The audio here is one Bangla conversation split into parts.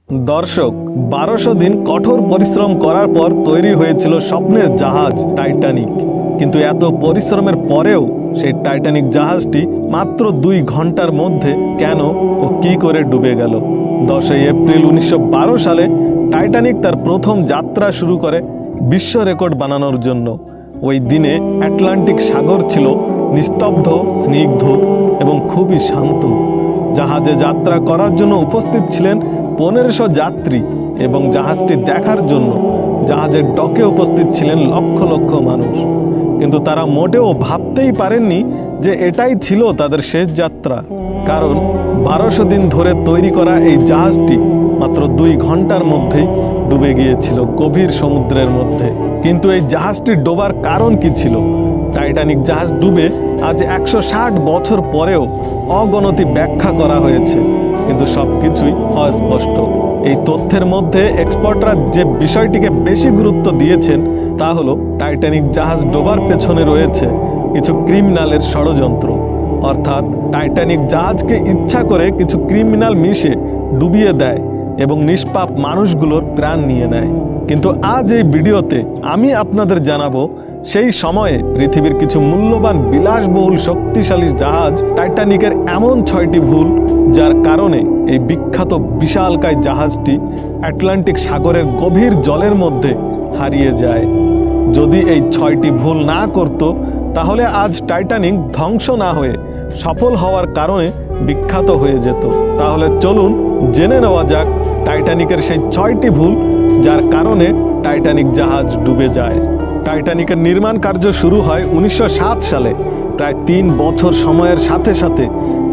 দর্শক, 1200 দিন কঠোর পরিশ্রম করার পর তৈরি হয়েছিল স্বপ্নের জাহাজ টাইটানিক। কিন্তু এত পরিশ্রমের পরেও সেই টাইটানিক জাহাজটি মাত্র 2 ঘন্টার মধ্যে কেন ও কি করে ডুবে গেল? 10 এপ্রিল 1912 সালে টাইটানিক তার প্রথম যাত্রা শুরু করে বিশ্ব রেকর্ড বানানোর জন্য। ওই দিনে আটলান্টিক সাগর ছিল নিস্তব্ধ, স্নিগ্ধ এবং খুবই শান্ত। জাহাজে যাত্রা করার জন্য উপস্থিত ছিলেন 1500 যাত্রী এবং জাহাজটি দেখার জন্য জাহাজের ডকে উপস্থিত ছিলেন লক্ষ লক্ষ মানুষ। কিন্তু তারা মোটেও ভাবতেই পারেননি যে এটাই ছিল তাদের শেষ যাত্রা। কারণ 1200 দিন ধরে তৈরি করা এই জাহাজটি মাত্র 2 ঘন্টার মধ্যেই ডুবে গিয়েছিল গভীর সমুদ্রের মধ্যে। কিন্তু এই জাহাজটি ডোবার কারণ কি ছিল? টাইটানিক জাহাজ ডুবে আজ 160 বছর পরেও অগণতি ব্যাখ্যা করা হয়েছে, কিন্তু সবকিছুই অস্পষ্ট। এই তথ্যের মধ্যে এক্সপার্টরা যে বিষয়টিকে বেশি গুরুত্ব দিয়েছেন তা হলো টাইটানিক জাহাজ ডোবার পেছনে রয়েছে কিছু ক্রিমিনালের ষড়যন্ত্র। অর্থাৎ টাইটানিক জাহাজকে ইচ্ছা করে কিছু ক্রিমিনাল মিশে ডুবিয়ে দেয় এবং নিষ্পাপ মানুষগুলোর প্রাণ নিয়ে নেয়। কিন্তু আজ এই ভিডিওতে আমি আপনাদের জানাবো সেই সময়ে পৃথিবীর কিছু মূল্যবান বিলাসবহুল শক্তিশালী জাহাজ টাইটানিকের এমন 6টি ভুল, যার কারণে এই বিখ্যাত বিশালকায় জাহাজটি আটলান্টিক সাগরের গভীর জলের মধ্যে হারিয়ে যায়। যদি এই 6টি ভুল না করত, তাহলে আজ টাইটানিক ধ্বংস না হয়ে সফল হওয়ার কারণে বিখ্যাত হয়ে যেত। তাহলে চলুন জেনে নেওয়া যাক টাইটানিকের সেই 6টি ভুল, যার কারণে টাইটানিক জাহাজ ডুবে যায়। টাইটানিকের নির্মাণ কার্য শুরু হয় 1907 সালে। প্রায় 3 বছর সময়ের সাথে সাথে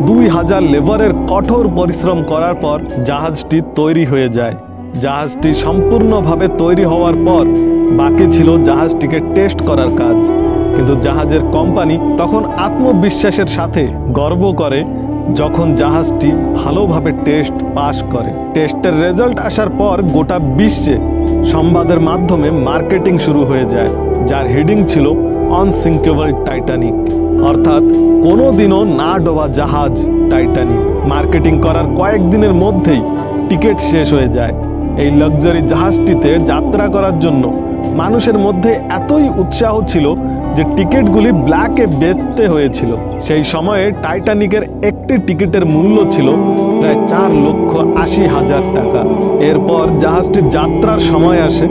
2000 লেবারের কঠোর পরিশ্রম করার পর জাহাজটি তৈরি হয়ে যায়। জাহাজটি সম্পূর্ণভাবে তৈরি হওয়ার পর বাকি ছিল জাহাজটিকে টেস্ট করার কাজ। কিন্তু জাহাজের কোম্পানি তখন আত্মবিশ্বাসের সাথে গর্ব করে যখন জাহাজটি ভালোভাবে টেস্ট পাস করে। টেস্টের রেজাল্ট আসার পর গোটা বিশ্বে সংবাদের মাধ্যমে মার্কেটিং শুরু হয়ে যায়, যার হেডিং ছিল আনসিঙ্কেবল টাইটানিক, অর্থাৎ কোনোদিনও না ডোবা জাহাজ টাইটানিক। মার্কেটিং করার কয়েকদিনের মধ্যেই টিকিট শেষ হয়ে যায়। এই লাক্সারি জাহাজটিতে যাত্রা করার জন্য মানুষের মধ্যে এতই উৎসাহ ছিল যে টিকিটগুলি ব্ল্যাকে বেচতে হয়েছিল। সেই সময়ে টাইটানিকের একটি টিকিটের মূল্য ছিল প্রায় 4,80,000 টাকা। এরপর জাহাজটির যাত্রার সময় আসে।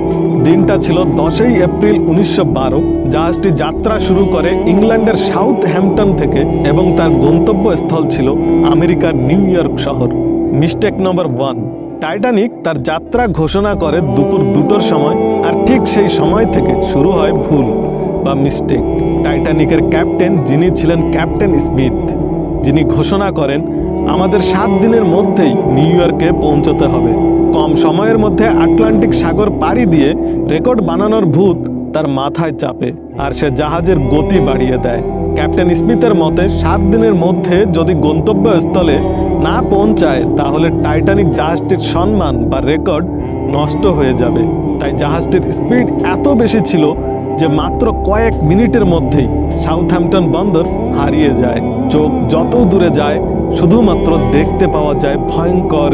দিনটা ছিল 10 এপ্রিল 1912। জাহাজটি যাত্রা শুরু করে ইংল্যান্ডের সাউথ হ্যাম্পটন থেকে এবং তার গন্তব্যস্থল ছিল আমেরিকার নিউ ইয়র্ক শহর। মিস্টেক নম্বর 1, টাইটানিক তার যাত্রা ঘোষণা করে দুপুর 2টোর সময়, আর ঠিক সেই সময় থেকে শুরু হয় ভুল বা মিস্টেক। টাইটানিকের ক্যাপ্টেন, যিনি ছিলেন ক্যাপ্টেন স্মিথ, যিনি ঘোষণা করেন আমাদের 7 দিনের মধ্যেই নিউ ইয়র্কে পৌঁছতে হবে। কম সময়ের মধ্যে আটলান্টিক সাগর পাড়ি দিয়ে রেকর্ড বানানোর ভূত তার মাথায় চাপে, আর সে জাহাজের গতি বাড়িয়ে দেয়। ক্যাপ্টেন স্মিথের মতে 7 দিনের মধ্যে যদি গন্তব্যস্থলে না পৌঁছায়, তাহলে টাইটানিক জাহাজটির সম্মান বা রেকর্ড নষ্ট হয়ে যাবে। তাই জাহাজটির স্পিড এত বেশি ছিল যে মাত্র কয়েক মিনিটের মধ্যেই সাউথহ্যাম্পটন বন্দর হারিয়ে যায়। চোখ যত দূরে যায় শুধুমাত্র দেখতে পাওয়া যায় ভয়ঙ্কর